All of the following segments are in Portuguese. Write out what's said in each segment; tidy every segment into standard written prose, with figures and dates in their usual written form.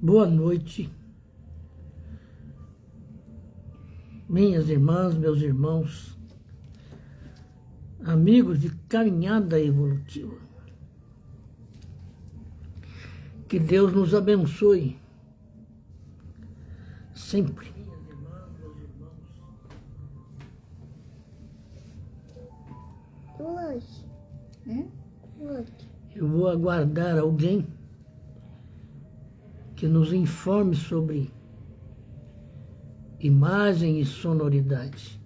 Boa noite, minhas irmãs, meus irmãos, amigos de caminhada evolutiva. Que Deus nos abençoe sempre. Eu vou aguardar alguém que nos informe sobre imagem e sonoridade.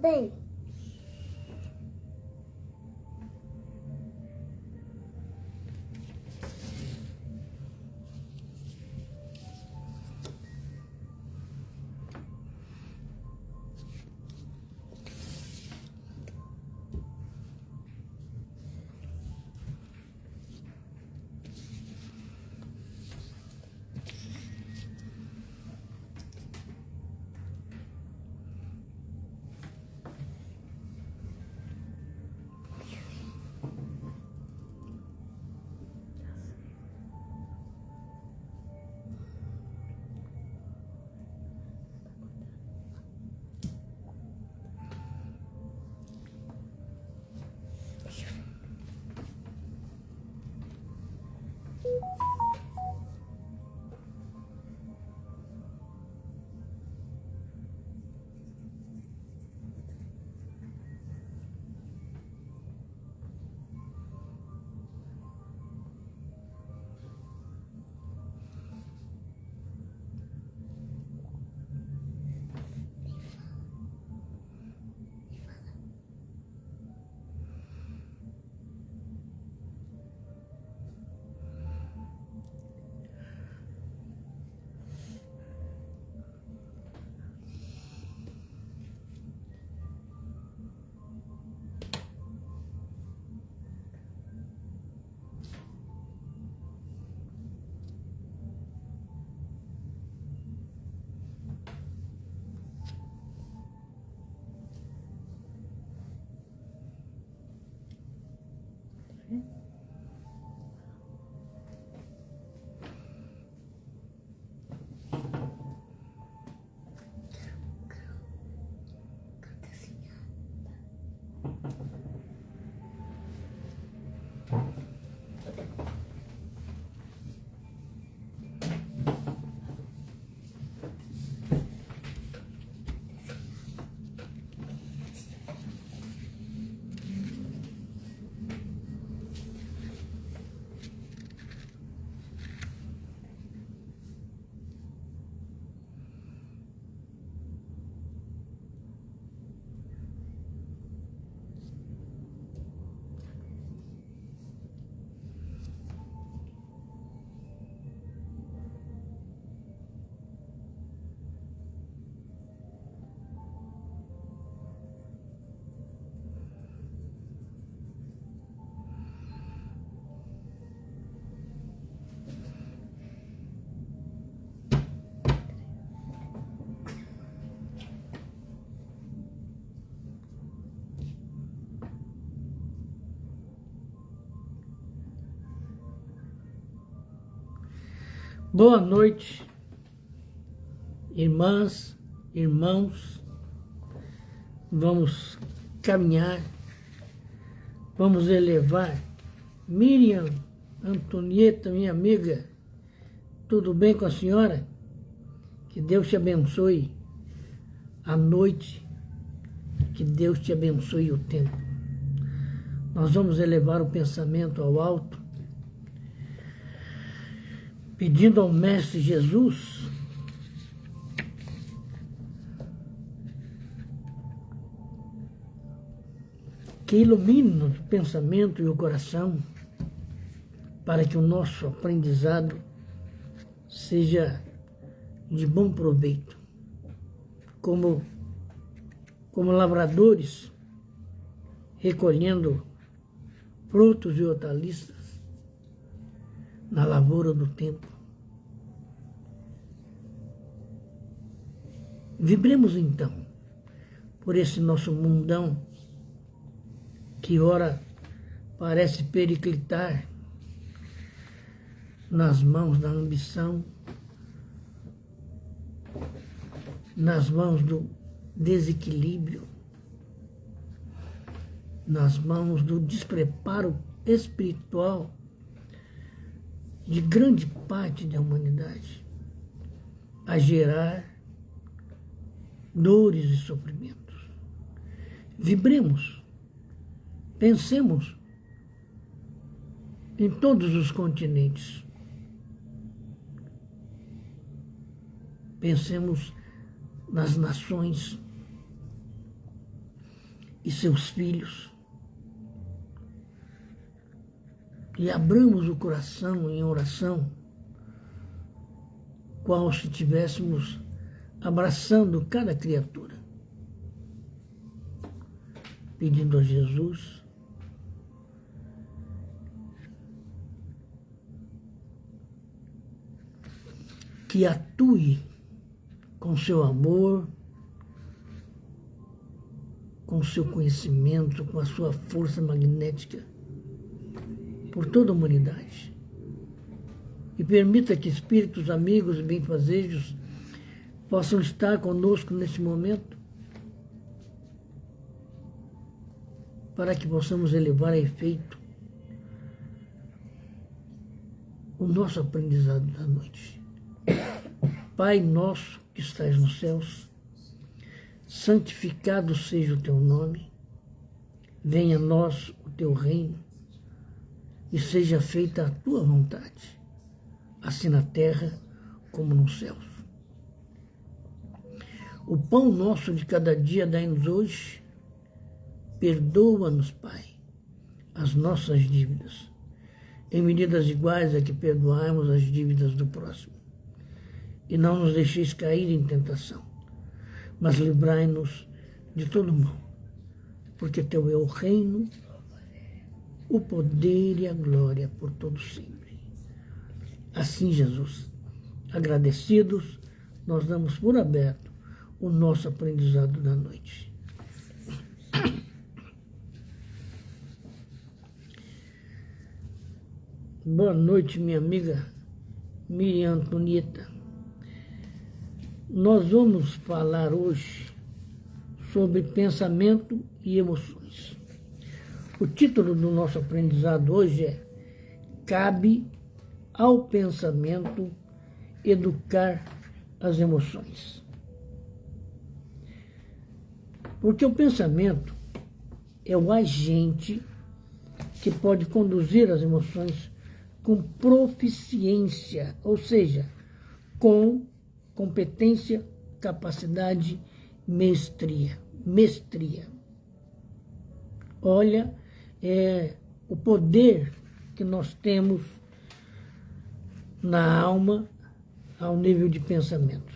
Bem, Boa noite, irmãs, irmãos. Vamos caminhar, vamos elevar. Miriam Antonieta, minha amiga, tudo bem com a senhora? Que Deus te abençoe a noite, que Deus te abençoe o tempo. Nós vamos elevar o pensamento ao alto, pedindo ao Mestre Jesus que ilumine o pensamento e o coração para que o nosso aprendizado seja de bom proveito. como lavradores, recolhendo frutos e hortaliças na lavoura do tempo. Vibremos então por esse nosso mundão que ora parece periclitar nas mãos da ambição, nas mãos do desequilíbrio, nas mãos do despreparo espiritual de grande parte da humanidade, a gerar dores e sofrimentos. Vibremos, pensemos em todos os continentes. Pensemos nas nações e seus filhos. E abramos o coração em oração, qual se estivéssemos abraçando cada criatura, pedindo a Jesus que atue com seu amor, com seu conhecimento, com a sua força magnética por toda a humanidade. E permita que espíritos, amigos e benfazejos possam estar conosco nesse momento, para que possamos elevar a efeito o nosso aprendizado da noite. Pai nosso que estás nos céus, santificado seja o teu nome, venha a nós o teu reino e seja feita a tua vontade, assim na terra como nos céus. O pão nosso de cada dia dai-nos hoje, perdoa-nos, Pai, as nossas dívidas, em medidas iguais a que perdoarmos as dívidas do próximo. E não nos deixeis cair em tentação, mas livrai-nos de todo mal, porque teu é o reino, o poder e a glória por todo sempre. Assim, Jesus, agradecidos, nós damos por aberto o nosso aprendizado da noite. Boa noite, minha amiga Miriam Antonieta. Nós vamos falar hoje sobre pensamento e emoções. O título do nosso aprendizado hoje é Cabe ao pensamento educar as emoções. Porque o pensamento é o agente que pode conduzir as emoções com proficiência, ou seja, com competência, capacidade, mestria. Olha, o poder que nós temos na alma ao nível de pensamento.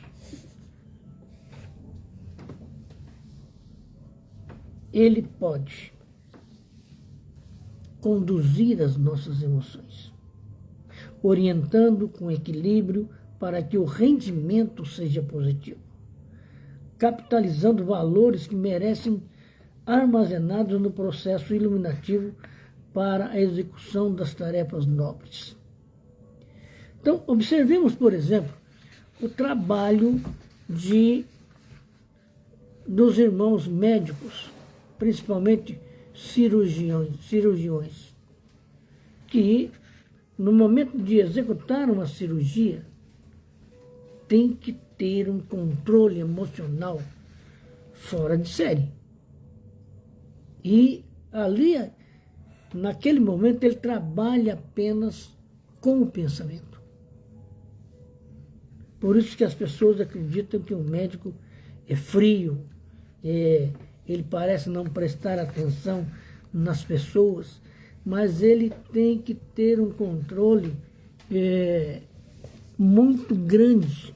Ele pode conduzir as nossas emoções, orientando com equilíbrio para que o rendimento seja positivo, capitalizando valores que merecem armazenados no processo iluminativo para a execução das tarefas nobres. Então, observemos, por exemplo, o trabalho dos irmãos médicos, principalmente cirurgiões, que no momento de executar uma cirurgia tem que ter um controle emocional fora de série. E ali, naquele momento, ele trabalha apenas com o pensamento. Por isso que as pessoas acreditam que o médico é frio, ele parece não prestar atenção nas pessoas, mas ele tem que ter um controle muito grande,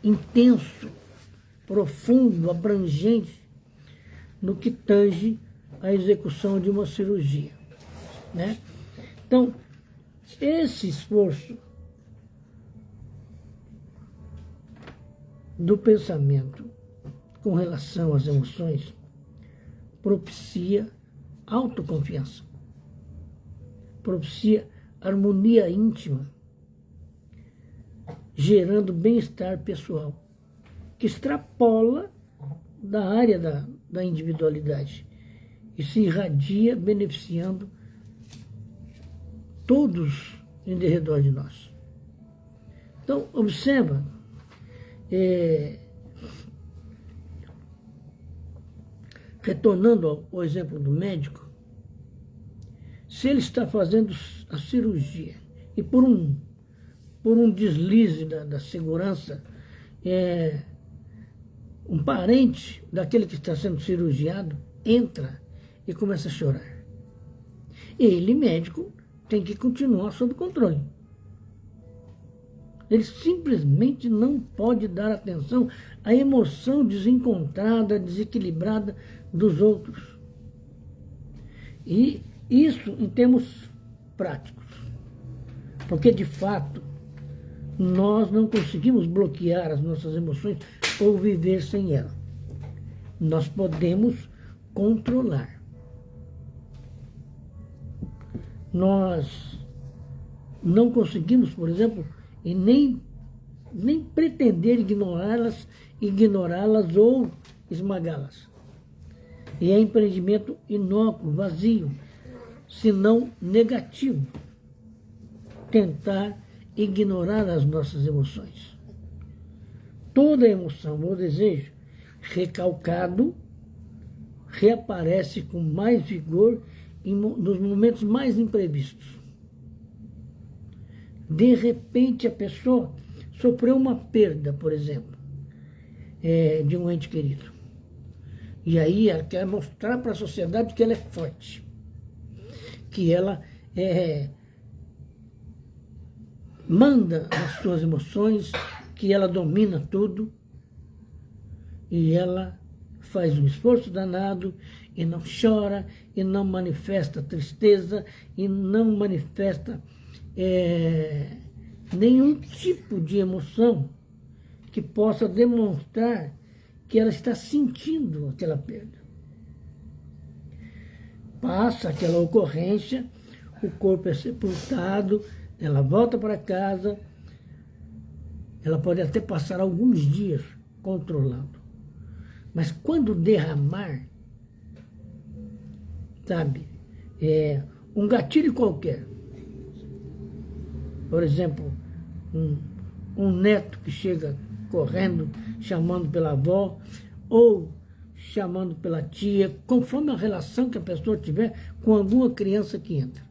intenso, profundo, abrangente, no que tange a execução de uma cirurgia, né? Então, esse esforço do pensamento com relação às emoções propicia autoconfiança, propicia harmonia íntima, gerando bem-estar pessoal, que extrapola da área da individualidade e se irradia beneficiando todos em derredor de nós. Então, observa, retornando ao exemplo do médico, se ele está fazendo a cirurgia e por um deslize da segurança, um parente daquele que está sendo cirurgiado entra e começa a chorar. Ele, médico, tem que continuar sob controle. Ele simplesmente não pode dar atenção à emoção desencontrada, desequilibrada dos outros. E isso em termos práticos. Porque, de fato, nós não conseguimos bloquear as nossas emoções ou viver sem elas. Nós podemos controlar. Nós não conseguimos, por exemplo, e nem pretender ignorá-las ou esmagá-las. E é empreendimento inócuo, vazio, senão negativo, tentar ignorar as nossas emoções. Toda emoção ou desejo recalcado reaparece com mais vigor nos momentos mais imprevistos. De repente, a pessoa sofreu uma perda, por exemplo, de um ente querido. E aí ela quer mostrar para a sociedade que ela é forte, que ela manda as suas emoções, que ela domina tudo, e ela faz um esforço danado e não chora, e não manifesta tristeza, e não manifesta nenhum tipo de emoção que possa demonstrar que ela está sentindo aquela perda. Passa aquela ocorrência, o corpo é sepultado, ela volta para casa, ela pode até passar alguns dias controlando. Mas quando derramar, sabe, um gatilho qualquer, por exemplo, um neto que chega correndo, chamando pela avó, ou chamando pela tia, conforme a relação que a pessoa tiver com alguma criança que entra.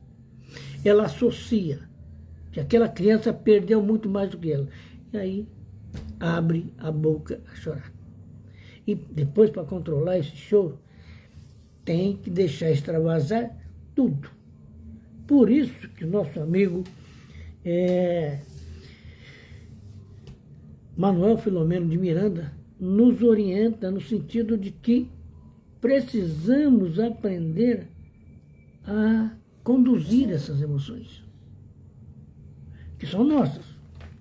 Ela associa que aquela criança perdeu muito mais do que ela. E aí abre a boca a chorar. E depois, para controlar esse choro, tem que deixar extravasar tudo. Por isso que o nosso amigo Manuel Filomeno de Miranda nos orienta no sentido de que precisamos aprender a conduzir essas emoções, que são nossas,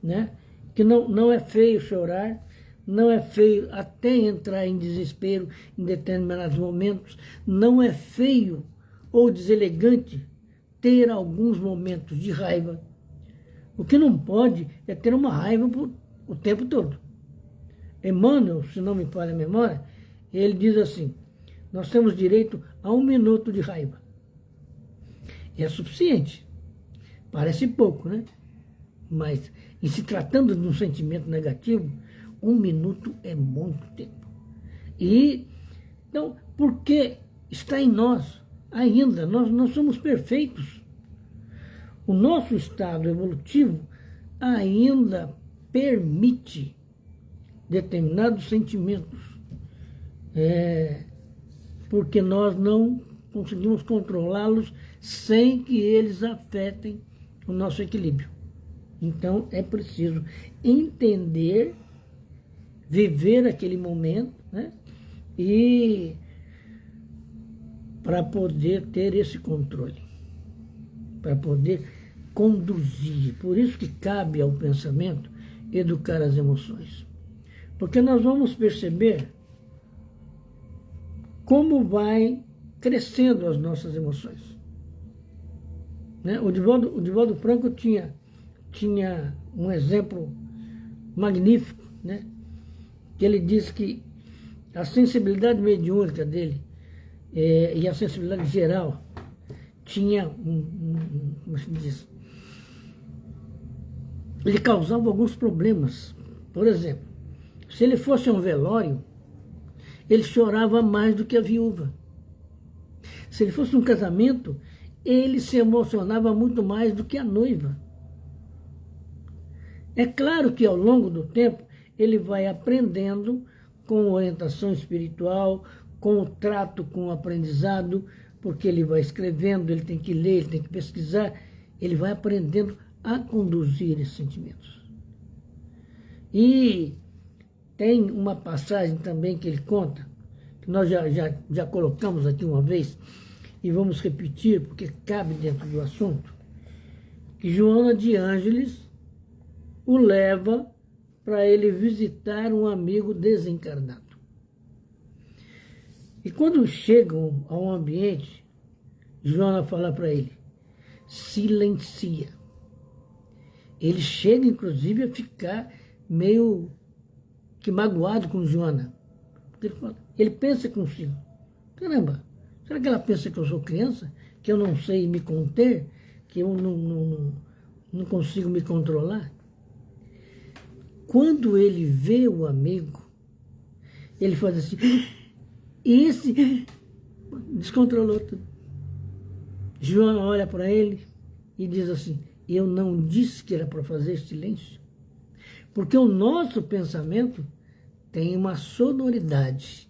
né? Que não é feio chorar, não é feio até entrar em desespero em determinados momentos, não é feio ou deselegante ter alguns momentos de raiva. O que não pode é ter uma raiva o tempo todo. Emmanuel, se não me falha a memória, ele diz assim: nós temos direito a 1 minuto de raiva. É suficiente. Parece pouco, né? Mas, em se tratando de um sentimento negativo, 1 minuto é muito tempo. E, então, porque está em nós ainda, nós não somos perfeitos. O nosso estado evolutivo ainda permite determinados sentimentos, porque nós não conseguimos controlá-los sem que eles afetem o nosso equilíbrio. Então, é preciso entender, viver aquele momento, né? E para poder ter esse controle, para poder conduzir. Por isso que cabe ao pensamento educar as emoções. Porque nós vamos perceber como vai crescendo as nossas emoções. Né? O Divaldo Franco tinha um exemplo magnífico, né? Que ele diz que a sensibilidade mediúnica dele e a sensibilidade geral tinha como se diz, ele causava alguns problemas. Por exemplo, se ele fosse a um velório, ele chorava mais do que a viúva. Se ele fosse um casamento, ele se emocionava muito mais do que a noiva. É claro que ao longo do tempo ele vai aprendendo com orientação espiritual, com o trato com o aprendizado, porque ele vai escrevendo, ele tem que ler, ele tem que pesquisar, ele vai aprendendo a conduzir esses sentimentos. E tem uma passagem também que ele conta, que nós já colocamos aqui uma vez, e vamos repetir, porque cabe dentro do assunto, que Joana de Ângeles o leva para ele visitar um amigo desencarnado. E quando chegam ao ambiente, Joana fala para ele, silencia. Ele chega, inclusive, a ficar meio que magoado com Joana. Ele pensa consigo, caramba, será que ela pensa que eu sou criança? Que eu não sei me conter? Que eu não consigo me controlar? Quando ele vê o amigo, ele faz assim, esse descontrolou tudo. Joana olha para ele e diz assim, eu não disse que era para fazer silêncio. Porque o nosso pensamento tem uma sonoridade.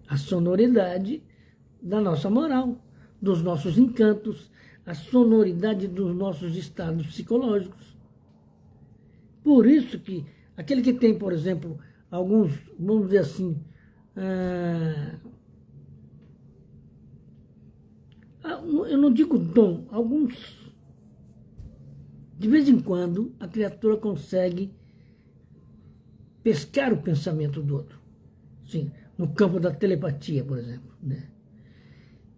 A sonoridade da nossa moral, dos nossos encantos, a sonoridade dos nossos estados psicológicos. Por isso que aquele que tem, por exemplo, alguns, vamos dizer assim, eu não digo dom, alguns, de vez em quando, a criatura consegue pescar o pensamento do outro. Sim, no campo da telepatia, por exemplo. Né?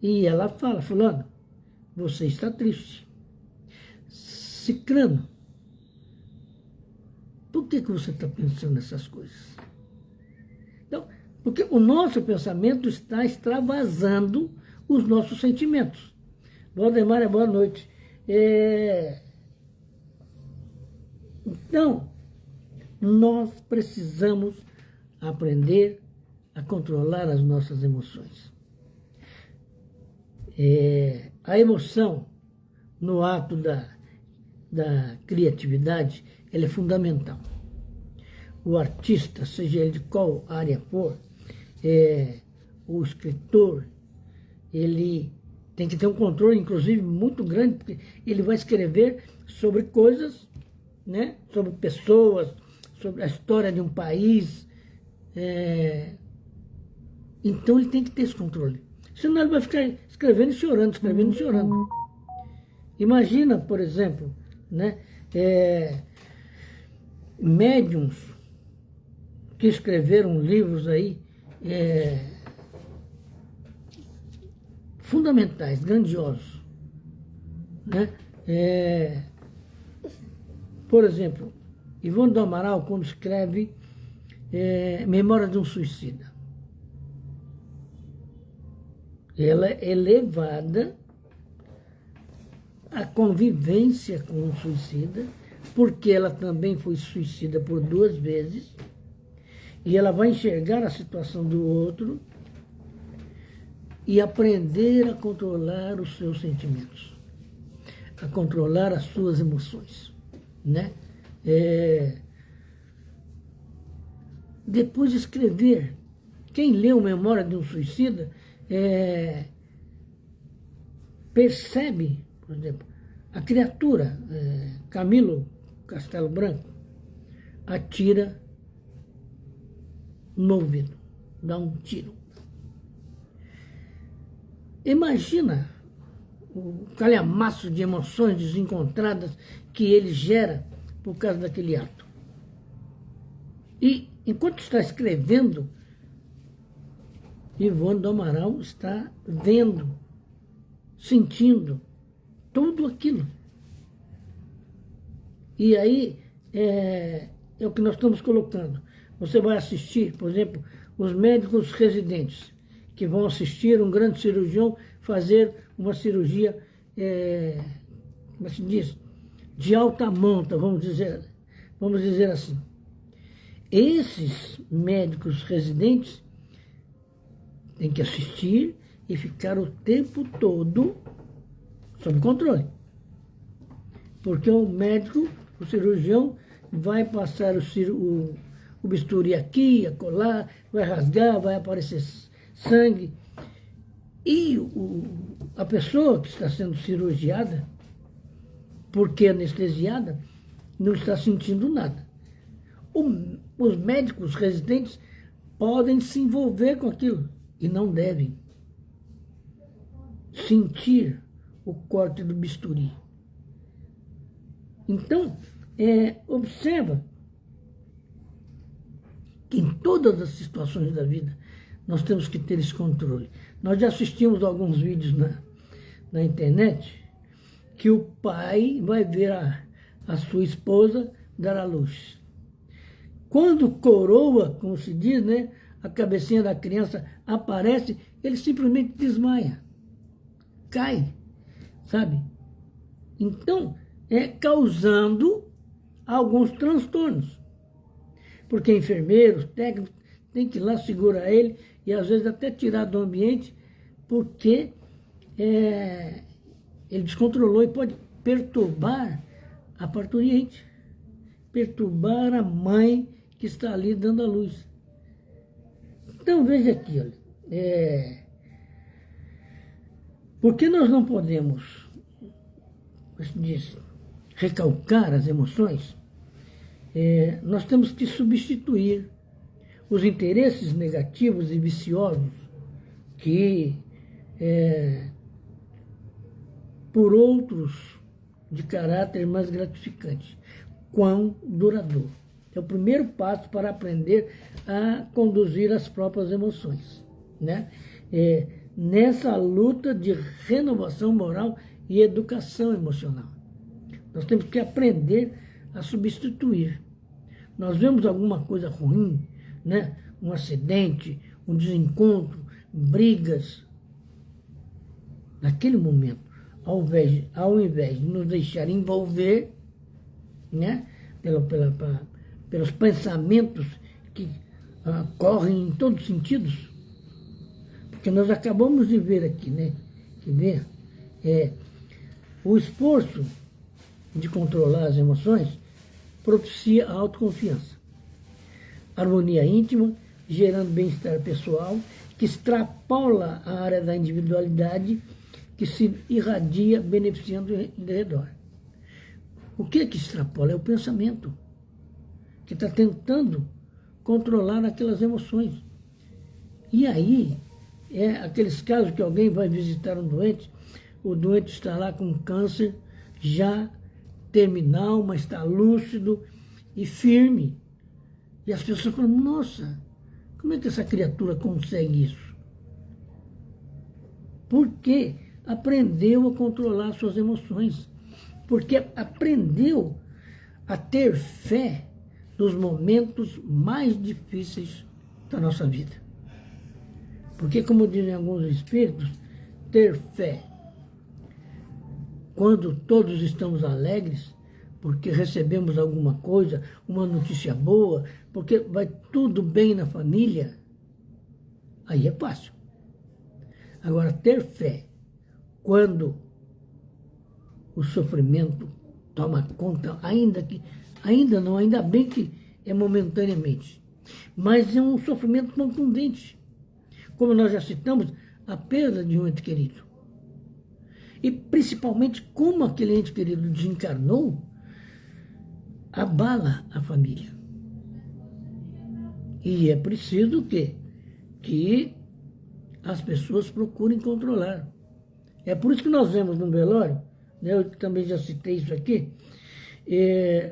E ela fala, fulano, você está triste. Cicrano, por que você está pensando nessas coisas? Então, porque o nosso pensamento está extravasando os nossos sentimentos. Valdemar, boa noite. Então, nós precisamos aprender a controlar as nossas emoções. A emoção, no ato da criatividade, ela é fundamental. O artista, seja ele de qual área for, o escritor, ele tem que ter um controle, inclusive, muito grande, porque ele vai escrever sobre coisas, né, sobre pessoas, sobre a história de um país. Então ele tem que ter esse controle. Senão ele vai ficar escrevendo e chorando, escrevendo e chorando. Imagina, por exemplo, né, médiums que escreveram livros aí fundamentais, grandiosos. Né? Por exemplo, Ivone do Amaral, quando escreve Memória de um Suicida, ela é levada à convivência com o suicida, porque ela também foi suicida por 2 vezes, e ela vai enxergar a situação do outro e aprender a controlar os seus sentimentos, a controlar as suas emoções, né? Depois de escrever, quem leu Memória de um Suicida percebe, por exemplo, a criatura, Camilo Castelo Branco, atira no ouvido, dá um tiro. Imagina o calhamaço de emoções desencontradas que ele gera por causa daquele ato. E, enquanto está escrevendo, Ivone do Amaral está vendo, sentindo tudo aquilo. E aí, é o que nós estamos colocando. Você vai assistir, por exemplo, os médicos residentes, que vão assistir um grande cirurgião fazer uma cirurgia, como se diz, de alta monta, vamos dizer assim. Esses médicos residentes têm que assistir e ficar o tempo todo sob controle. Porque o médico, o cirurgião, vai passar o bisturi aqui, acolá, vai rasgar, vai aparecer sangue. E a pessoa que está sendo cirurgiada, porque anestesiada, não está sentindo nada. Os médicos residentes podem se envolver com aquilo e não devem sentir o corte do bisturi. Então, observa que em todas as situações da vida nós temos que ter esse controle. Nós já assistimos a alguns vídeos na internet que o pai vai ver a sua esposa dar à luz. Quando coroa, como se diz, né, a cabecinha da criança aparece, ele simplesmente desmaia, cai, sabe? Então, causando alguns transtornos. Porque enfermeiros, técnicos, tem que ir lá segurar ele e às vezes até tirar do ambiente, porque ele descontrolou e pode perturbar a parturiente, perturbar a mãe que está ali dando a luz. Então veja aqui, olha, por que nós não podemos, como se diz, recalcar as emoções? Nós temos que substituir os interesses negativos e viciosos que por outros de caráter mais gratificante, quão duradouro. É o primeiro passo para aprender a conduzir as próprias emoções, né? Nessa luta de renovação moral e educação emocional. Nós temos que aprender a substituir. Nós vemos alguma coisa ruim, né? Um acidente, um desencontro, brigas. Naquele momento, ao invés de nos deixar envolver, né? Pelos pensamentos que correm em todos os sentidos, porque nós acabamos de ver aqui, né? O esforço de controlar as emoções propicia a autoconfiança, harmonia íntima, gerando bem-estar pessoal, que extrapola a área da individualidade, que se irradia beneficiando o redor. O que extrapola? É o pensamento, que está tentando controlar aquelas emoções. E aí, aqueles casos que alguém vai visitar um doente, o doente está lá com câncer, já terminal, mas está lúcido e firme. E as pessoas falam, nossa, como é que essa criatura consegue isso? Porque aprendeu a controlar suas emoções. Porque aprendeu a ter fé nos momentos mais difíceis da nossa vida. Porque, como dizem alguns espíritos, ter fé quando todos estamos alegres, porque recebemos alguma coisa, uma notícia boa, porque vai tudo bem na família, aí é fácil. Agora, ter fé quando o sofrimento toma conta, ainda bem que é momentaneamente, mas é um sofrimento contundente. Como nós já citamos, a perda de um ente querido. E principalmente como aquele ente querido desencarnou, abala a família. E é preciso o quê? Que as pessoas procurem controlar. É por isso que nós vemos no velório, né, eu também já citei isso aqui,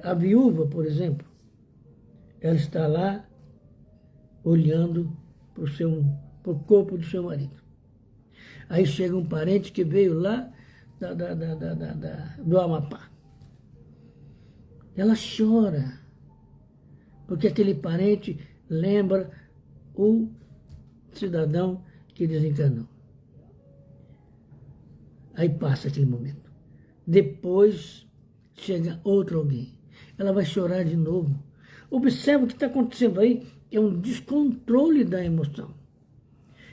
a viúva, por exemplo, ela está lá olhando para o corpo do seu marido. Aí chega um parente que veio lá do Amapá. Ela chora, porque aquele parente lembra o cidadão que desencarnou. Aí passa aquele momento. Depois chega outro alguém. Ela vai chorar de novo. Observa o que está acontecendo aí, é um descontrole da emoção,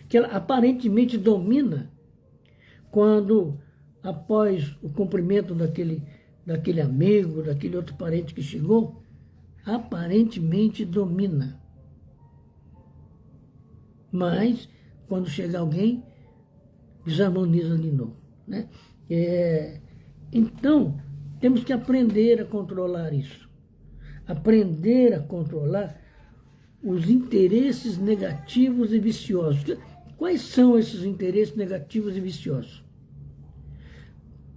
que ela aparentemente domina quando, após o cumprimento daquele amigo, daquele outro parente que chegou, aparentemente domina. Mas, quando chega alguém, desarmoniza de novo, né? Então, temos que aprender a controlar isso. Aprender a controlar os interesses negativos e viciosos. Quais são esses interesses negativos e viciosos?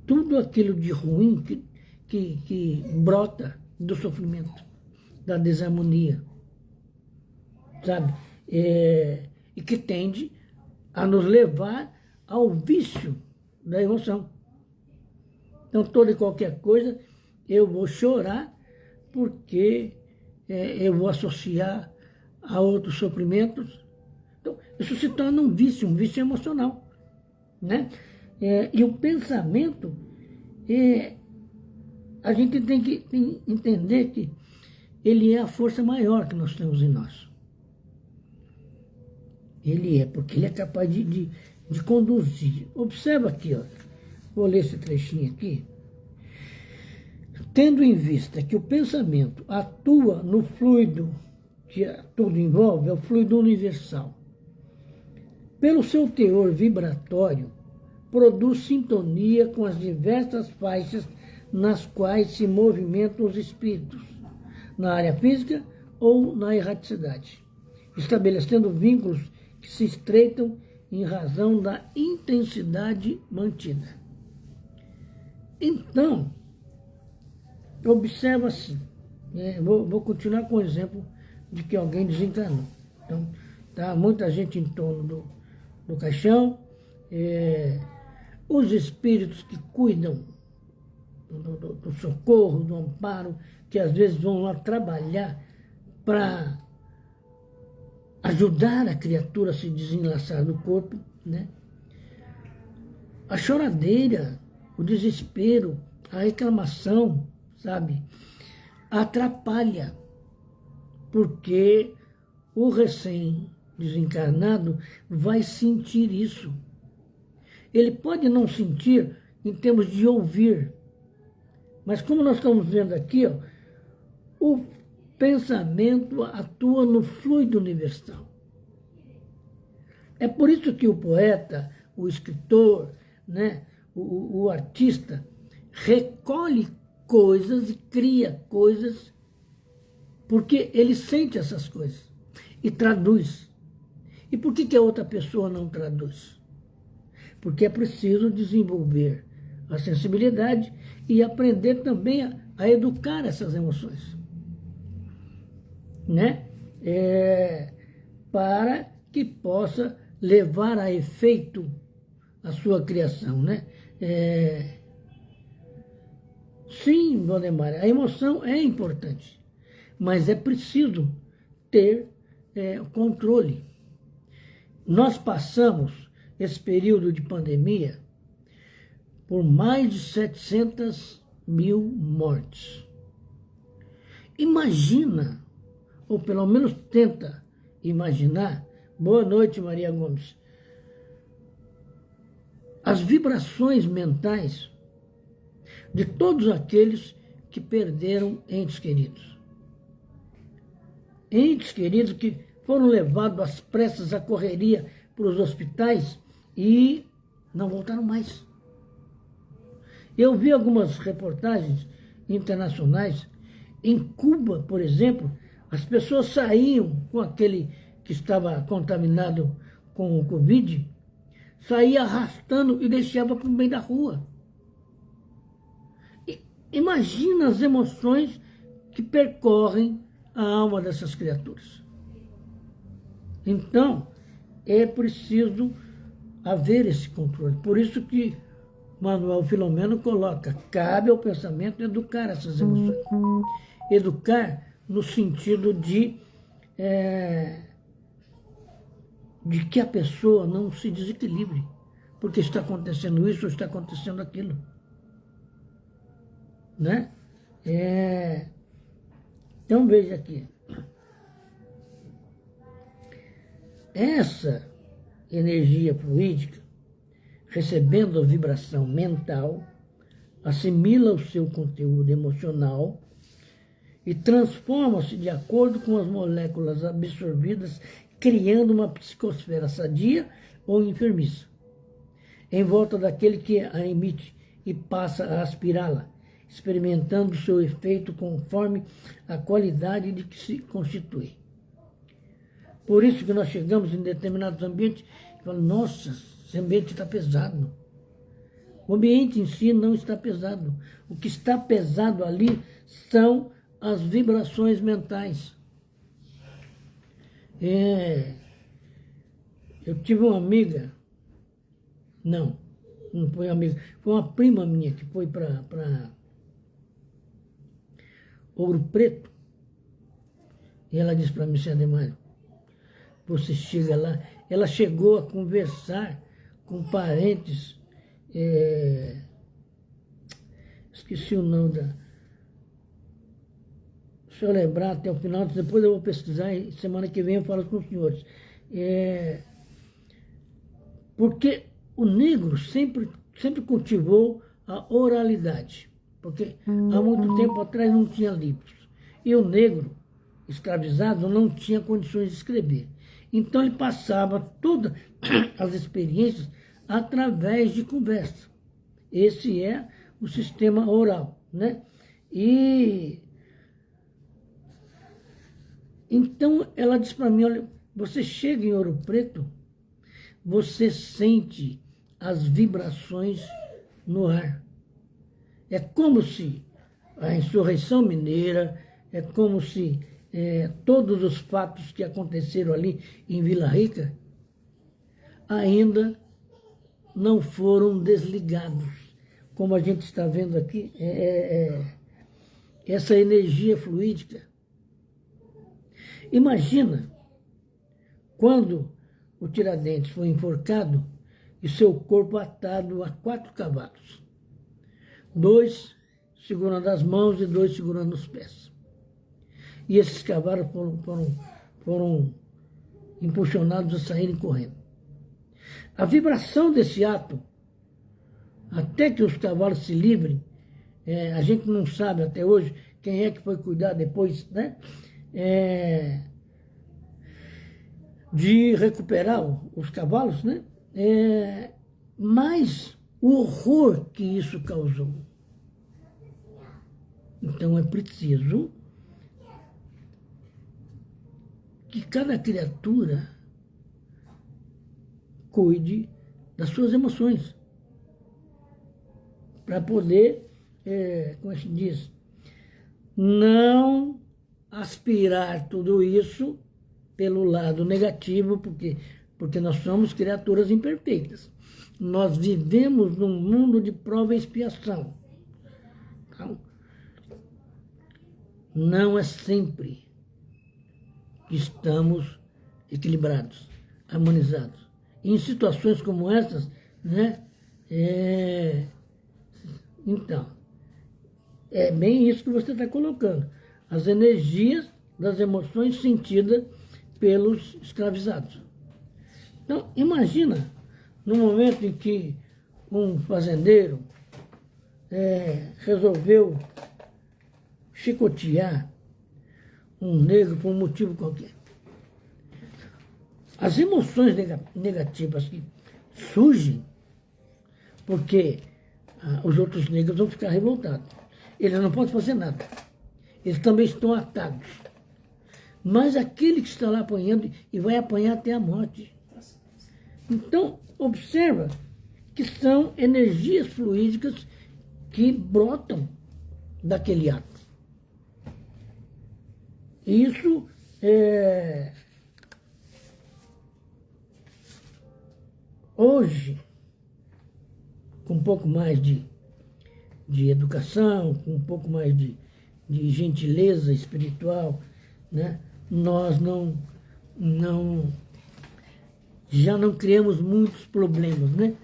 Tudo aquilo de ruim que brota do sofrimento, da desarmonia, sabe? E que tende a nos levar ao vício da emoção. Então, toda e qualquer coisa, eu vou chorar porque eu vou associar a outros sofrimentos. Então, isso se torna um vício emocional, né? E o pensamento, a gente tem que entender que ele é a força maior que nós temos em nós. Ele porque ele é capaz de conduzir. Observa aqui, ó. Vou ler esse trechinho aqui. Tendo em vista que o pensamento atua no fluido que tudo envolve, é o fluido universal. Pelo seu teor vibratório, produz sintonia com as diversas faixas nas quais se movimentam os espíritos, na área física ou na erraticidade, estabelecendo vínculos que se estreitam em razão da intensidade mantida. Então, observa assim, vou continuar com o exemplo de que alguém desencarnou. Então, tá muita gente em torno do caixão, os espíritos que cuidam do socorro, do amparo, que às vezes vão lá trabalhar para ajudar a criatura a se desenlaçar do corpo, né? A choradeira, o desespero, a reclamação, sabe, atrapalha, porque o recém-desencarnado vai sentir isso. Ele pode não sentir em termos de ouvir, mas como nós estamos vendo aqui, ó, o pensamento atua no fluido universal. É por isso que o poeta, o escritor, né, o artista, recolhe coisas e cria coisas porque ele sente essas coisas e traduz. E por que a outra pessoa não traduz? Porque é preciso desenvolver a sensibilidade e aprender também a educar essas emoções, né? Para que possa levar a efeito a sua criação, né? Sim, Valdemar, a emoção é importante, mas é preciso ter controle. Nós passamos esse período de pandemia por mais de 700 mil mortes. Imagina, ou pelo menos tenta imaginar, boa noite, Maria Gomes, as vibrações mentais de todos aqueles que perderam entes queridos. Entes queridos que foram levados às pressas, à correria para os hospitais e não voltaram mais. Eu vi algumas reportagens internacionais. Em Cuba, por exemplo, As pessoas saíam com aquele que estava contaminado com o Covid, saía arrastando e deixava para o meio da rua. Imagina as emoções que percorrem a alma dessas criaturas. Então, é preciso haver esse controle. Por isso que Manuel Filomeno coloca, cabe ao pensamento educar essas emoções. Educar no sentido de que a pessoa não se desequilibre, porque está acontecendo isso ou está acontecendo aquilo. Né? Então veja aqui. Essa energia fluídica, recebendo a vibração mental, assimila o seu conteúdo emocional e transforma-se de acordo com as moléculas absorvidas, criando uma psicosfera sadia ou enfermiça, em volta daquele que a emite e passa a aspirá-la, experimentando seu efeito conforme a qualidade de que se constitui. Por isso que nós chegamos em determinados ambientes e falamos, nossa, esse ambiente está pesado. O ambiente em si não está pesado. O que está pesado ali são as vibrações mentais. Eu tive uma amiga, não foi amiga, foi uma prima minha que foi para Ouro Preto, e ela disse para mim, Ademar, você chega lá, ela chegou a conversar com parentes, esqueci o nome da... Se eu lembrar até o final, depois eu vou pesquisar e semana que vem eu falo com os senhores. Porque o negro sempre cultivou a oralidade, porque há muito tempo atrás não tinha livros. E o negro escravizado não tinha condições de escrever. Então ele passava todas as experiências através de conversa. Esse é o sistema oral, né? E então ela disse para mim, olha, você chega em Ouro Preto, você sente as vibrações no ar. É como se a insurreição mineira, é como se todos os fatos que aconteceram ali em Vila Rica ainda não foram desligados. Como a gente está vendo aqui, essa energia fluídica. Imagina quando o Tiradentes foi enforcado e seu corpo atado a 4 cavalos. 2 segurando as mãos e 2 segurando os pés. E esses cavalos foram impulsionados a saírem correndo. A vibração desse ato, até que os cavalos se livrem, a gente não sabe até hoje quem é que foi cuidar depois, né? De recuperar os cavalos, né? Mas o horror que isso causou. Então é preciso que cada criatura cuide das suas emoções para poder, como se diz, não aspirar tudo isso pelo lado negativo, porque nós somos criaturas imperfeitas. Nós vivemos num mundo de prova e expiação. Então, não é sempre que estamos equilibrados, harmonizados. E em situações como essas, né? Então, é bem isso que você está colocando. As energias das emoções sentidas pelos escravizados. Então, imagina, no momento em que um fazendeiro resolveu chicotear um negro por um motivo qualquer. As emoções negativas que surgem, porque os outros negros vão ficar revoltados. Eles não podem fazer nada. Eles também estão atados. mas aquele que está lá apanhando e vai apanhar até a morte. Então, observa que são energias fluídicas que brotam daquele ato. Isso hoje, com um pouco mais de educação, com um pouco mais de gentileza espiritual, né? Nós já não criamos muitos problemas, né?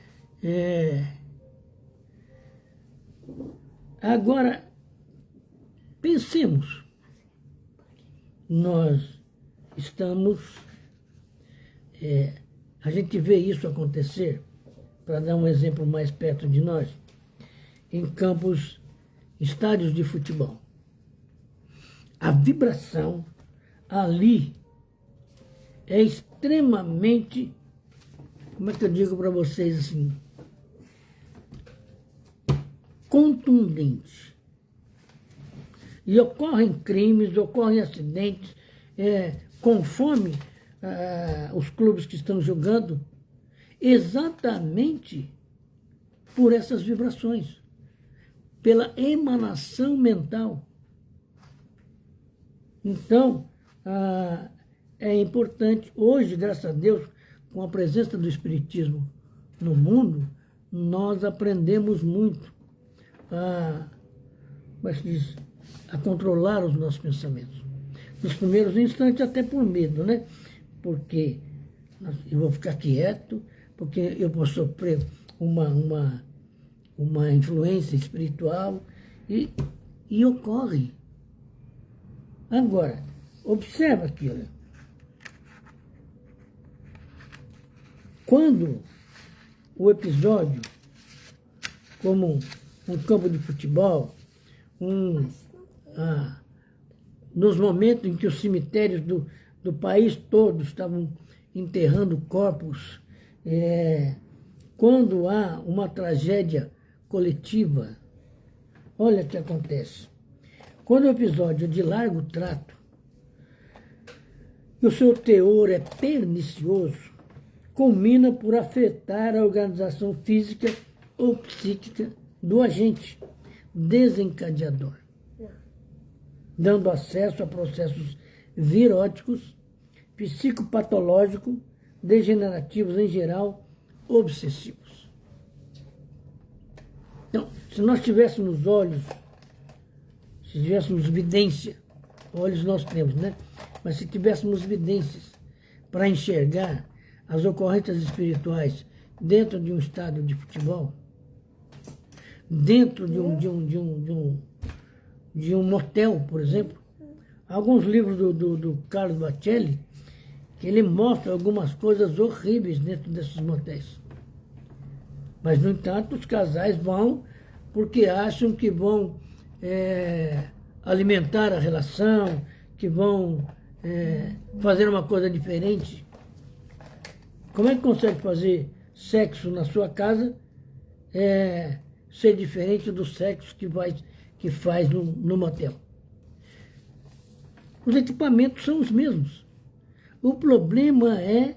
Agora, pensemos, nós estamos, a gente vê isso acontecer, para dar um exemplo mais perto de nós, em campos, estádios de futebol. A vibração ali é extremamente, como é que eu digo para vocês assim, contundente. E ocorrem crimes, ocorrem acidentes, conforme os clubes que estão jogando, exatamente por essas vibrações, pela emanação mental. Então, é importante, hoje, graças a Deus, com a presença do Espiritismo no mundo, nós aprendemos muito a controlar os nossos pensamentos. Nos primeiros instantes, até por medo, né? Porque eu vou ficar quieto, porque eu posso sofrer uma influência espiritual, e ocorre. Agora, observa aqui, olha. Quando o episódio, como um campo de futebol, nos momentos em que os cemitérios do país todo estavam enterrando corpos, quando há uma tragédia coletiva, olha o que acontece. Quando o episódio é de largo trato, e o seu teor é pernicioso, culmina por afetar a organização física ou psíquica do agente desencadeador, dando acesso a processos viróticos, psicopatológicos, degenerativos em geral, obsessivos. Então, se nós tivéssemos olhos, se tivéssemos vidência, olhos nós temos, né? Mas se tivéssemos vidências para enxergar as ocorrências espirituais dentro de um estádio de futebol, dentro de um motel, por exemplo, alguns livros do Carlos Bacelli, que ele mostra algumas coisas horríveis dentro desses motéis. Mas, no entanto, os casais vão porque acham que vão alimentar a relação, que vão fazer uma coisa diferente. Como é que consegue fazer sexo na sua casa ser diferente do sexo que faz no motel? Os equipamentos são os mesmos. O problema é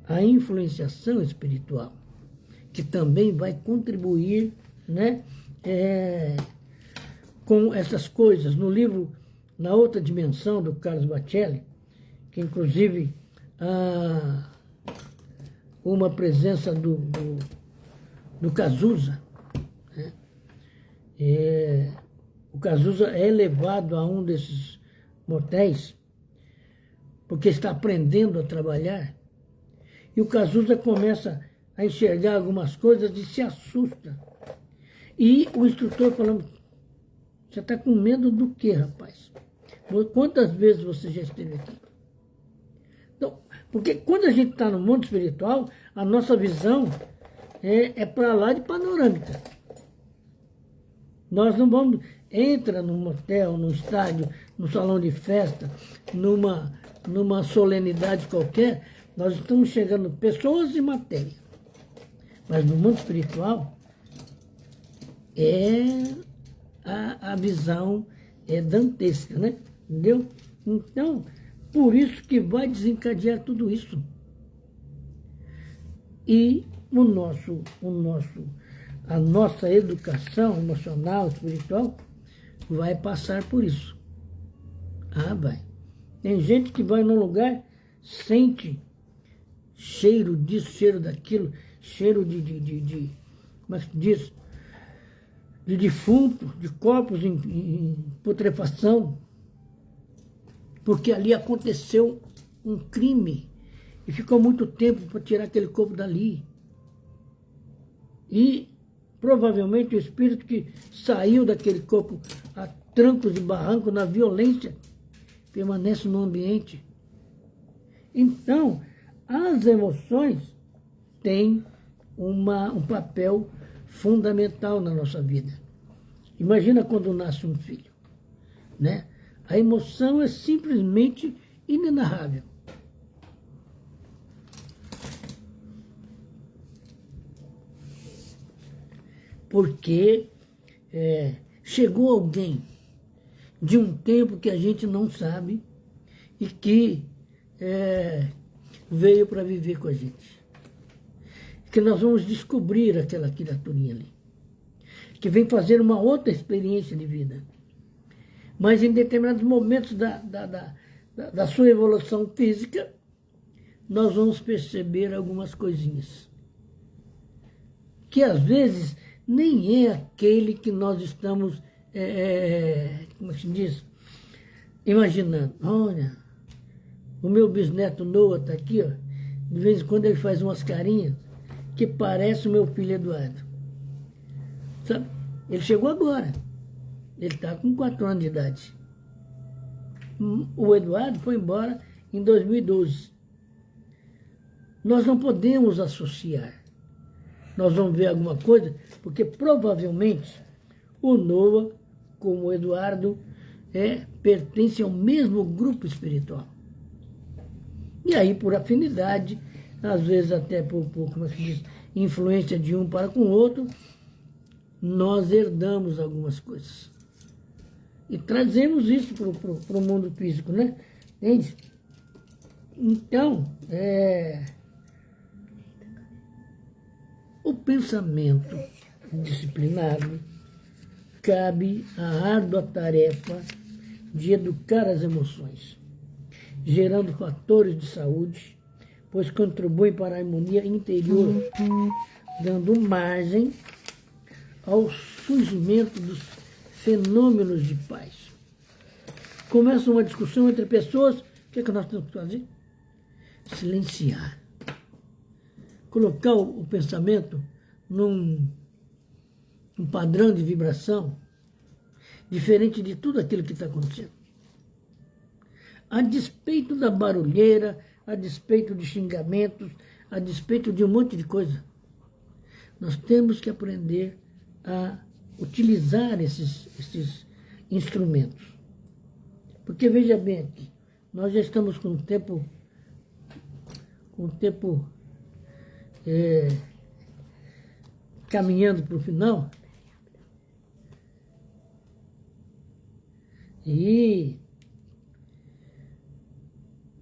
a influenciação espiritual, que também vai contribuir, né, com essas coisas. No livro Na Outra Dimensão, do Carlos Bacelli, que inclusive há uma presença do Cazuza, né? O Cazuza é levado a um desses motéis porque está aprendendo a trabalhar, e o Cazuza começa a enxergar algumas coisas e se assusta. E o instrutor falando: você está com medo do quê, rapaz? Quantas vezes você já esteve aqui? Então, porque quando a gente está no mundo espiritual, a nossa visão é para lá de panorâmica. Nós não vamos... Entra num motel, num estádio, num salão de festa, numa solenidade qualquer, nós estamos chegando pessoas e matéria. Mas no mundo espiritual, a visão é dantesca, né? Entendeu? Então, por isso que vai desencadear tudo isso. E a nossa educação emocional, espiritual, vai passar por isso. Ah, vai. Tem gente que vai num lugar, sente cheiro disso, cheiro daquilo, cheiro como é que se diz? De defunto, de corpos em putrefação, porque ali aconteceu um crime e ficou muito tempo para tirar aquele corpo dali. E provavelmente o espírito que saiu daquele corpo a trancos e barrancos, na violência, permanece no ambiente. Então, as emoções têm um papel fundamental na nossa vida. Imagina quando nasce um filho, né? A emoção é simplesmente inenarrável. Porque chegou alguém de um tempo que a gente não sabe e que veio para viver com a gente. Que nós vamos descobrir aquela criaturinha ali, que vem fazer uma outra experiência de vida. Mas em determinados momentos da sua evolução física, nós vamos perceber algumas coisinhas. Que às vezes nem é aquele que nós estamos, como se diz, imaginando. Olha, o meu bisneto Noah está aqui, ó. De vez em quando ele faz umas carinhas que parece o meu filho Eduardo. Sabe? Ele chegou agora. Ele está com 4 anos de idade. O Eduardo foi embora em 2012. Nós não podemos associar. Nós vamos ver alguma coisa, porque provavelmente o Noah, como o Eduardo, pertence ao mesmo grupo espiritual. E aí, por afinidade, às vezes até por como se diz, influência de um para com o outro, nós herdamos algumas coisas. E trazemos isso para o mundo físico, né? Entende? Então, o pensamento disciplinado cabe a árdua tarefa de educar as emoções, gerando fatores de saúde, pois contribuem para a harmonia interior, dando margem ao surgimento dos fenômenos de paz. Começa uma discussão entre pessoas, o que é que nós temos que fazer? Silenciar. Colocar o pensamento num padrão de vibração diferente de tudo aquilo que está acontecendo. A despeito da barulheira, a despeito de xingamentos, a despeito de um monte de coisa. Nós temos que aprender a utilizar esses instrumentos. Porque veja bem aqui, nós já estamos com o tempo caminhando para o final.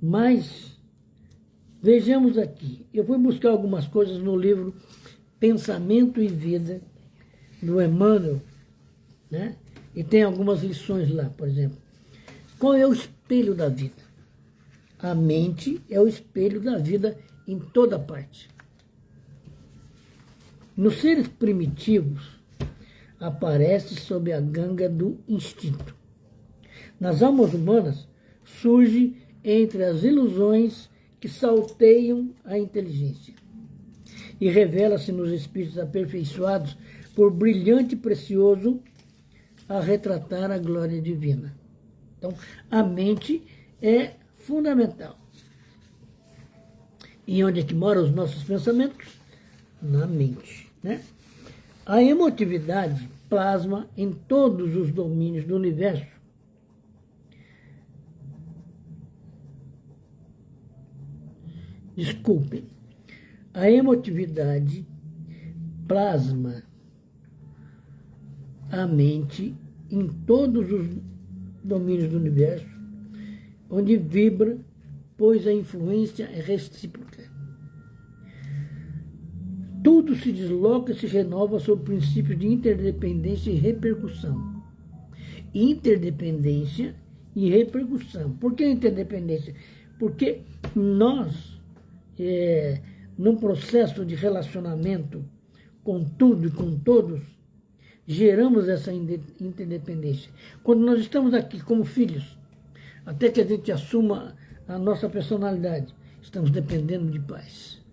Mas vejamos aqui, eu fui buscar algumas coisas no livro Pensamento e Vida, do Emmanuel, né? E tem algumas lições lá, por exemplo. Qual é o espelho da vida? A mente é o espelho da vida em toda parte. Nos seres primitivos, aparece sob a ganga do instinto. Nas almas humanas, surge entre as ilusões que salteiam a inteligência e revela-se nos espíritos aperfeiçoados por brilhante e precioso a retratar a glória divina. Então, a mente é fundamental. E onde é que moram os nossos pensamentos? Na mente, né? A emotividade plasma em todos os domínios do universo. Desculpem. A emotividade plasma a mente em todos os domínios do universo, onde vibra, pois a influência é recíproca. Tudo se desloca e se renova sob o princípio de interdependência e repercussão. Interdependência e repercussão. Por que interdependência? Porque nós, num processo de relacionamento com tudo e com todos, geramos essa interdependência. Quando nós estamos aqui como filhos, até que a gente assuma a nossa personalidade, estamos dependendo de pais.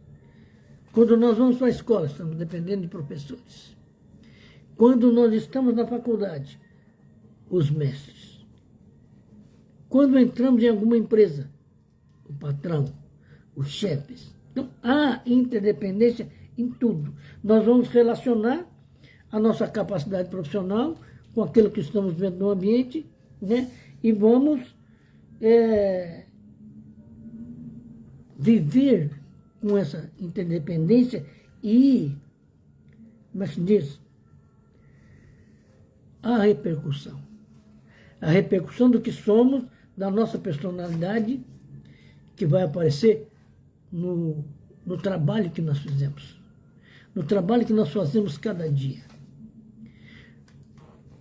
Quando nós vamos para a escola, estamos dependendo de professores. Quando nós estamos na faculdade, os mestres. Quando entramos em alguma empresa, o patrão, os chefes. Então, há interdependência em tudo. Nós vamos relacionar a nossa capacidade profissional com aquilo que estamos vendo no ambiente, né? E vamos viver com essa interdependência e, como é que se diz? A repercussão. A repercussão do que somos, da nossa personalidade, que vai aparecer no trabalho que nós fizemos. No trabalho que nós fazemos cada dia.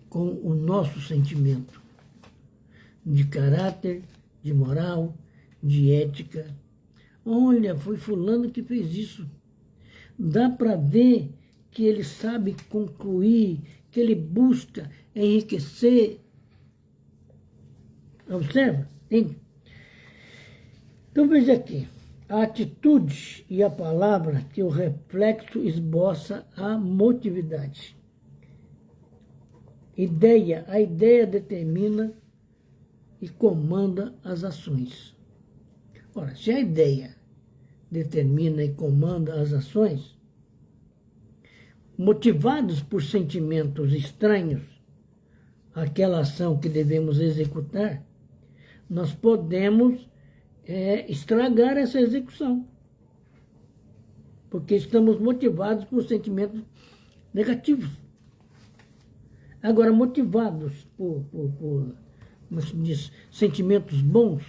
Com o nosso sentimento de caráter, de moral, de ética. Olha, foi fulano que fez isso. Dá para ver que ele sabe concluir, que ele busca enriquecer. Observa? Hein? Então veja aqui. A atitude e a palavra que o reflexo esboça a motividade. A ideia determina e comanda as ações. Ora, se a ideia determina e comanda as ações, motivados por sentimentos estranhos àquela ação que devemos executar, nós podemos estragar essa execução. Porque estamos motivados por sentimentos negativos. Agora, motivados por como se diz, sentimentos bons,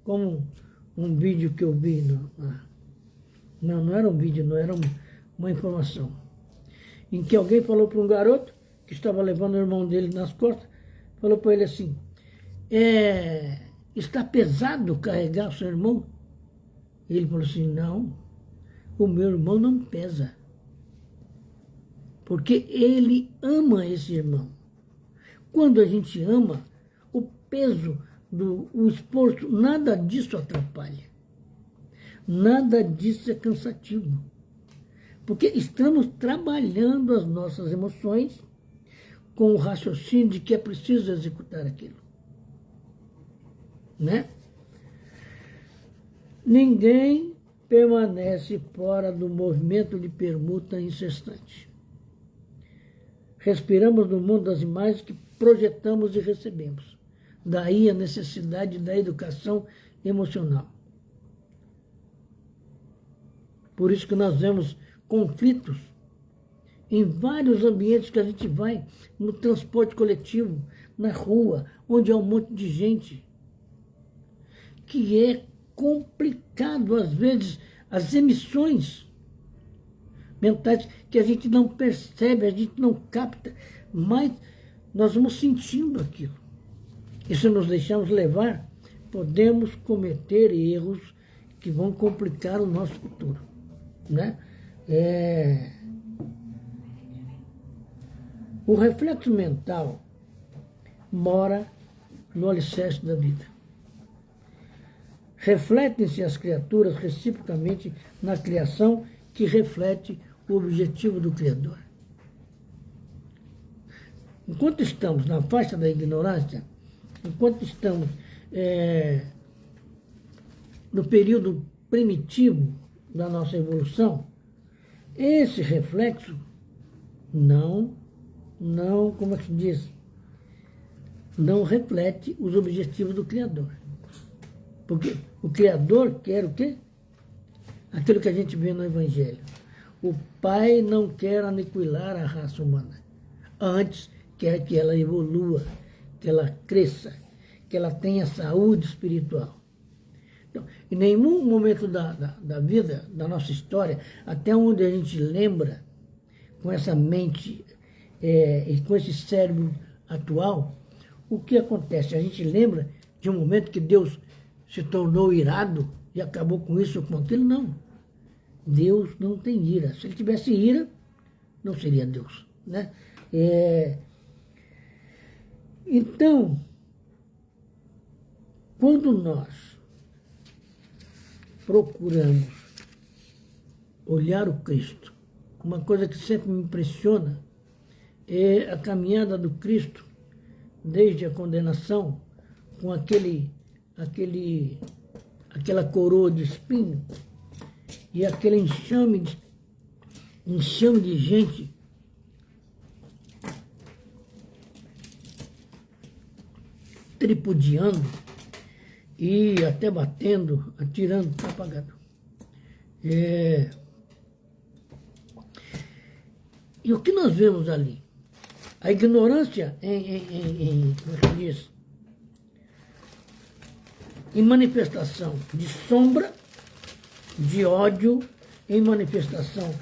como um vídeo que eu vi, não era um vídeo, não era uma informação, em que alguém falou para um garoto que estava levando o irmão dele nas costas, falou para ele assim, está pesado carregar o seu irmão? E ele falou assim, não, o meu irmão não pesa, porque ele ama esse irmão. Quando a gente ama, o peso, o esforço, nada disso atrapalha. Nada disso é cansativo. Porque estamos trabalhando as nossas emoções com o raciocínio de que é preciso executar aquilo. Né? Ninguém permanece fora do movimento de permuta incessante. Respiramos no mundo das imagens que projetamos e recebemos. Daí a necessidade da educação emocional. Por isso que nós vemos conflitos em vários ambientes que a gente vai, no transporte coletivo, na rua, onde há um monte de gente, que é complicado, às vezes, as emissões mentais que a gente não percebe, a gente não capta, mas nós vamos sentindo aquilo. E se nos deixarmos levar, podemos cometer erros que vão complicar o nosso futuro. Né? O reflexo mental mora no alicerce da vida. Refletem-se as criaturas reciprocamente na criação que reflete o objetivo do Criador. Enquanto estamos na faixa da ignorância, enquanto estamos no período primitivo da nossa evolução, esse reflexo não, como é que se diz? Não reflete os objetivos do Criador. Porque o Criador quer o quê? Aquilo que a gente vê no Evangelho. O Pai não quer aniquilar a raça humana. Antes, quer que ela evolua, que ela cresça, que ela tenha saúde espiritual. Então, em nenhum momento da vida, da nossa história, até onde a gente lembra, com essa mente e com esse cérebro atual, o que acontece? A gente lembra de um momento que Deus se tornou irado e acabou com isso ou com aquilo? Não. Deus não tem ira. Se ele tivesse ira, não seria Deus, né? Então, quando nós procuramos olhar o Cristo, uma coisa que sempre me impressiona é a caminhada do Cristo desde a condenação com aquela coroa de espinho e aquele enxame de gente tripudiando e até batendo, atirando, apagado. E o que nós vemos ali? A ignorância como é que diz? Em manifestação de sombra, de ódio, em manifestação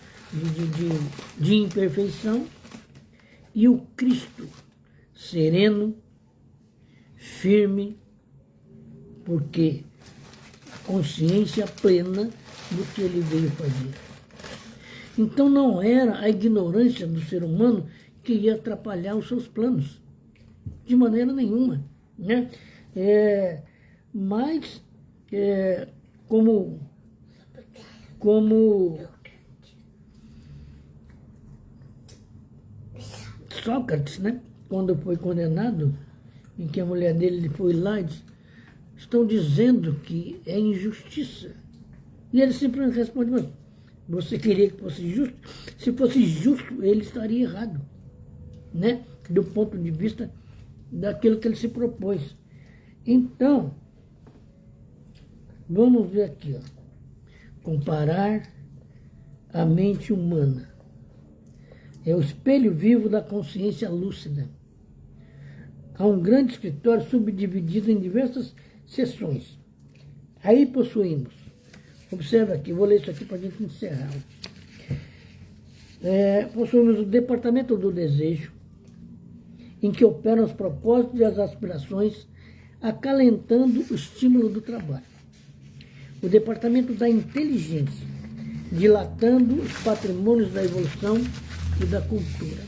de imperfeição, e o Cristo sereno, firme, porque a consciência plena do que ele veio fazer. Então não era a ignorância do ser humano que ia atrapalhar os seus planos, de maneira nenhuma, né? Mas, como Sócrates, né? Quando foi condenado, em que a mulher dele foi lá e disse, estão dizendo que é injustiça. E ele simplesmente responde, mas você queria que fosse justo? Se fosse justo, ele estaria errado, né? Do ponto de vista daquilo que ele se propôs. Então, vamos ver aqui, ó. Comparar a mente humana. É o espelho vivo da consciência lúcida. Há um grande escritório subdividido em diversas seções. Aí possuímos, observa aqui, vou ler isso aqui para a gente encerrar. Possuímos o departamento do desejo, em que operam os propósitos e as aspirações, acalentando o estímulo do trabalho. O departamento da inteligência, dilatando os patrimônios da evolução e da cultura.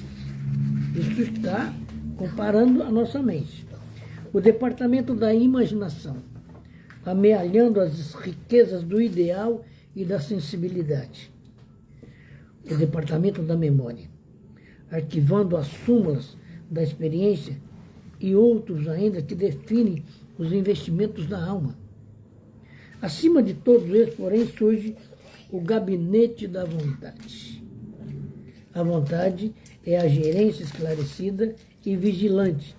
Isso está comparando a nossa mente. O departamento da imaginação, amealhando as riquezas do ideal e da sensibilidade. O departamento da memória, arquivando as súmulas da experiência e outros ainda que definem os investimentos da alma. Acima de todos eles, porém, surge o gabinete da vontade. A vontade é a gerência esclarecida e vigilante,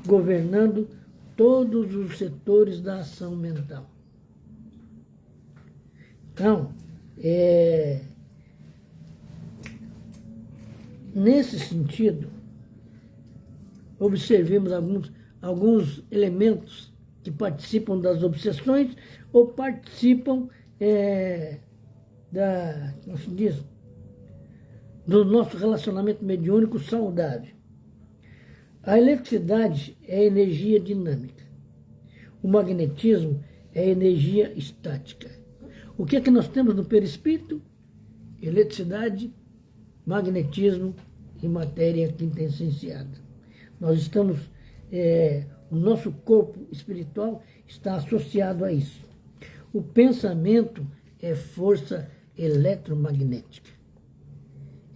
governando todos os setores da ação mental. Então, nesse sentido, observemos alguns elementos que participam das obsessões ou participam como se diz, do nosso relacionamento mediúnico saudável. A eletricidade é energia dinâmica. O magnetismo é energia estática. O que é que nós temos no perispírito? Eletricidade, magnetismo e matéria quintessenciada. Nós estamos, o nosso corpo espiritual está associado a isso. O pensamento é força eletromagnética.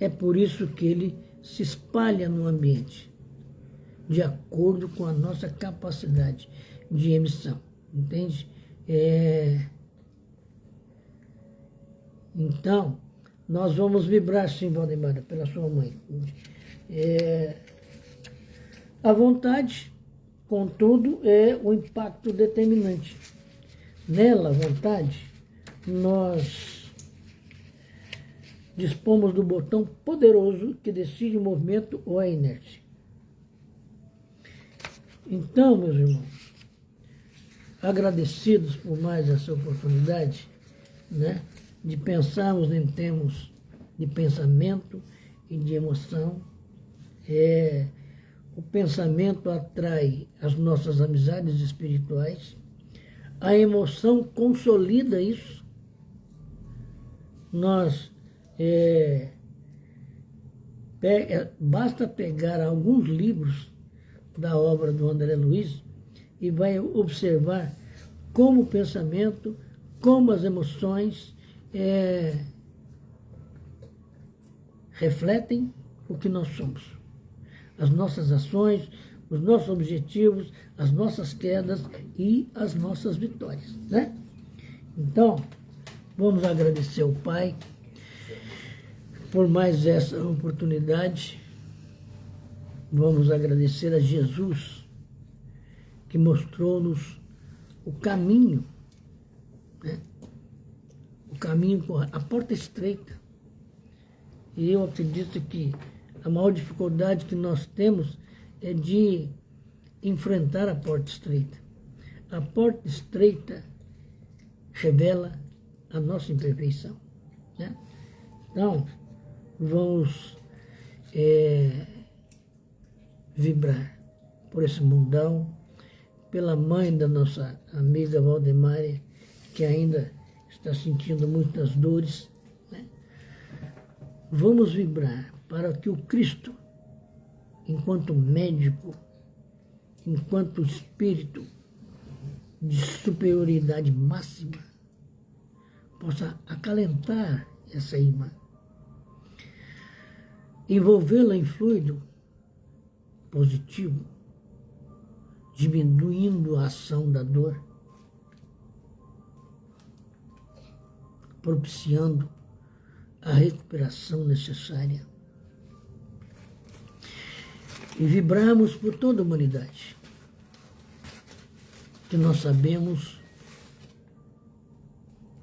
É por isso que ele se espalha no ambiente, de acordo com a nossa capacidade de emissão, entende? Então, nós vamos vibrar sim, Valdemar, pela sua mãe. A vontade, contudo, é o impacto determinante. Nela, a vontade, nós dispomos do botão poderoso que decide o movimento ou a inércia. Então, meus irmãos, agradecidos por mais essa oportunidade, né, de pensarmos em termos de pensamento e de emoção. O pensamento atrai as nossas amizades espirituais, a emoção consolida isso. Basta pegar alguns livros da obra do André Luiz e vai observar como o pensamento, como as emoções refletem o que nós somos. As nossas ações, os nossos objetivos, as nossas quedas e as nossas vitórias, né? Então, vamos agradecer ao Pai por mais essa oportunidade. Vamos agradecer a Jesus, que mostrou-nos o caminho, né? O caminho, a porta estreita. E eu acredito que a maior dificuldade que nós temos é de enfrentar a porta estreita. A porta estreita revela a nossa imperfeição, né? Então, vamos vibrar por esse mundão, pela mãe da nossa amiga Valdemária, que ainda está sentindo muitas dores, né? Vamos vibrar para que o Cristo, enquanto médico, enquanto espírito de superioridade máxima, possa acalentar essa irmã, envolvê-la em fluido positivo, diminuindo a ação da dor, propiciando a recuperação necessária. E vibramos por toda a humanidade, que nós sabemos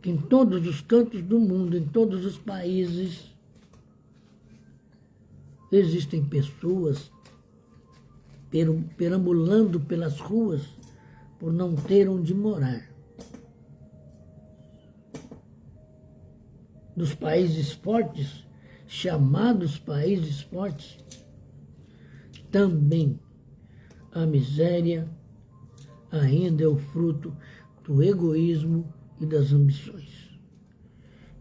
que em todos os cantos do mundo, em todos os países, existem pessoas perambulando pelas ruas por não ter onde morar. Nos países fortes, chamados países fortes, também a miséria ainda é o fruto do egoísmo e das ambições.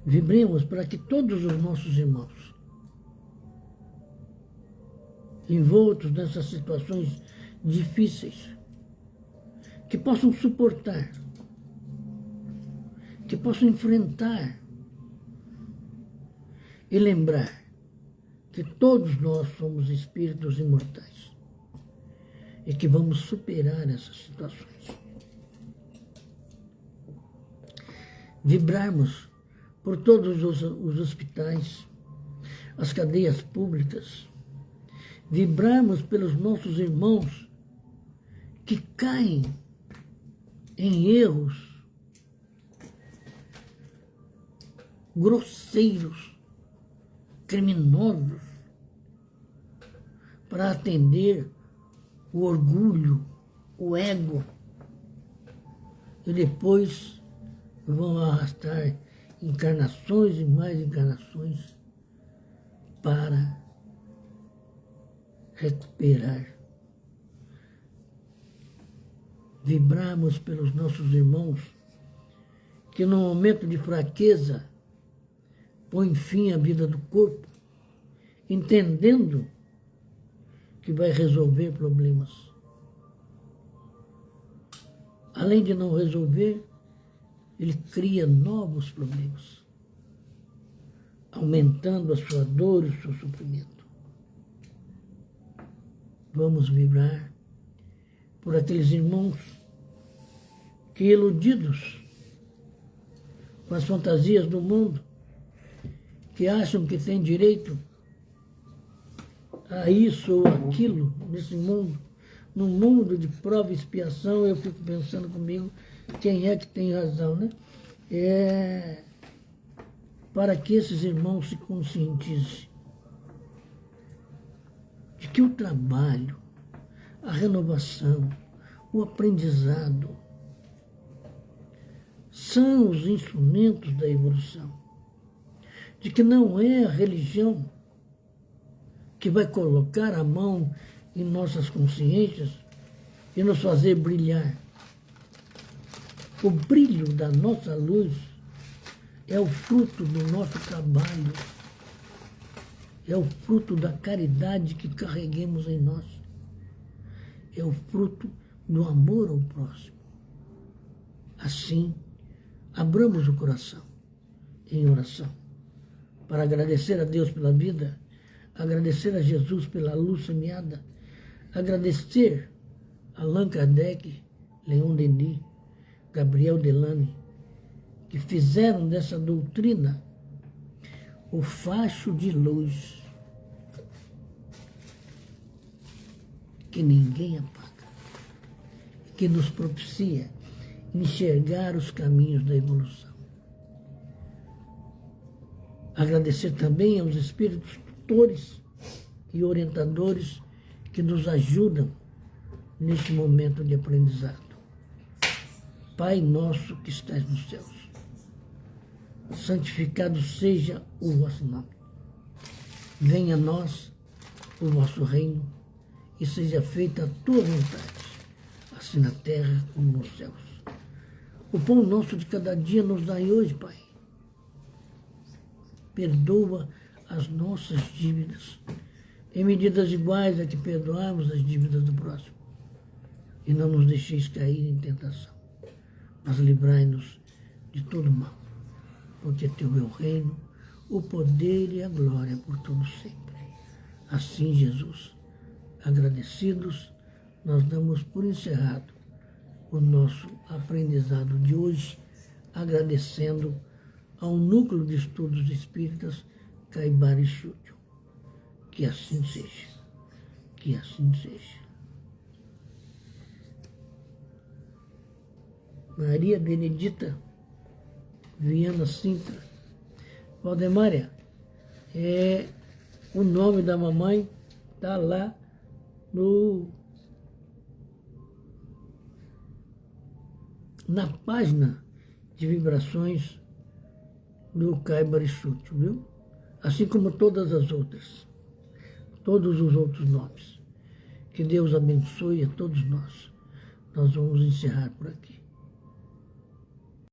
Vibremos para que todos os nossos irmãos, envoltos nessas situações difíceis, que possam suportar, que possam enfrentar e lembrar que todos nós somos espíritos imortais e que vamos superar essas situações. Vibrarmos por todos os hospitais, as cadeias públicas, vibrarmos pelos nossos irmãos que caem em erros grosseiros, criminosos, para atender o orgulho, o ego, e depois vão arrastar encarnações e mais encarnações para recuperar. Vibrarmos pelos nossos irmãos que no momento de fraqueza põe fim à vida do corpo, entendendo que vai resolver problemas. Além de não resolver, ele cria novos problemas, aumentando a sua dor e o seu sofrimento. Vamos vibrar por aqueles irmãos que, iludidos com as fantasias do mundo, que acham que têm direito a isso ou aquilo nesse mundo, no mundo de prova e expiação, eu fico pensando comigo, quem é que tem razão, né? Para que esses irmãos se conscientizem de que o trabalho, a renovação, o aprendizado são os instrumentos da evolução, de que não é a religião que vai colocar a mão em nossas consciências e nos fazer brilhar. O brilho da nossa luz é o fruto do nosso trabalho, é o fruto da caridade que carreguemos em nós, é o fruto do amor ao próximo. Assim, abramos o coração em oração para agradecer a Deus pela vida, agradecer a Jesus pela luz semeada, agradecer a Allan Kardec, Leon Denis, Gabriel Delany, que fizeram dessa doutrina o facho de luz que ninguém apaga, que nos propicia enxergar os caminhos da evolução. Agradecer também aos espíritos tutores e orientadores que nos ajudam neste momento de aprendizado. Pai nosso que estás nos céus, santificado seja o vosso nome. Venha a nós o vosso reino e seja feita a tua vontade, assim na terra como nos céus. O pão nosso de cada dia nos dai hoje, Pai. Perdoa as nossas dívidas, em medidas iguais a que perdoamos as dívidas do próximo. E não nos deixeis cair em tentação, mas livrai-nos de todo mal, porque teu é o reino, o poder e a glória por todo sempre. Assim, Jesus, agradecidos, nós damos por encerrado o nosso aprendizado de hoje, agradecendo ao Núcleo de Estudos Espíritas Caibara Estúdio. Que assim seja. Que assim seja. Maria Benedita Viana Sintra. Valdemária, o nome da mamãe está lá na página de vibrações do Caibara Estúdio, viu? Assim como todas as outras, todos os outros nomes. Que Deus abençoe a todos nós. Nós vamos encerrar por aqui.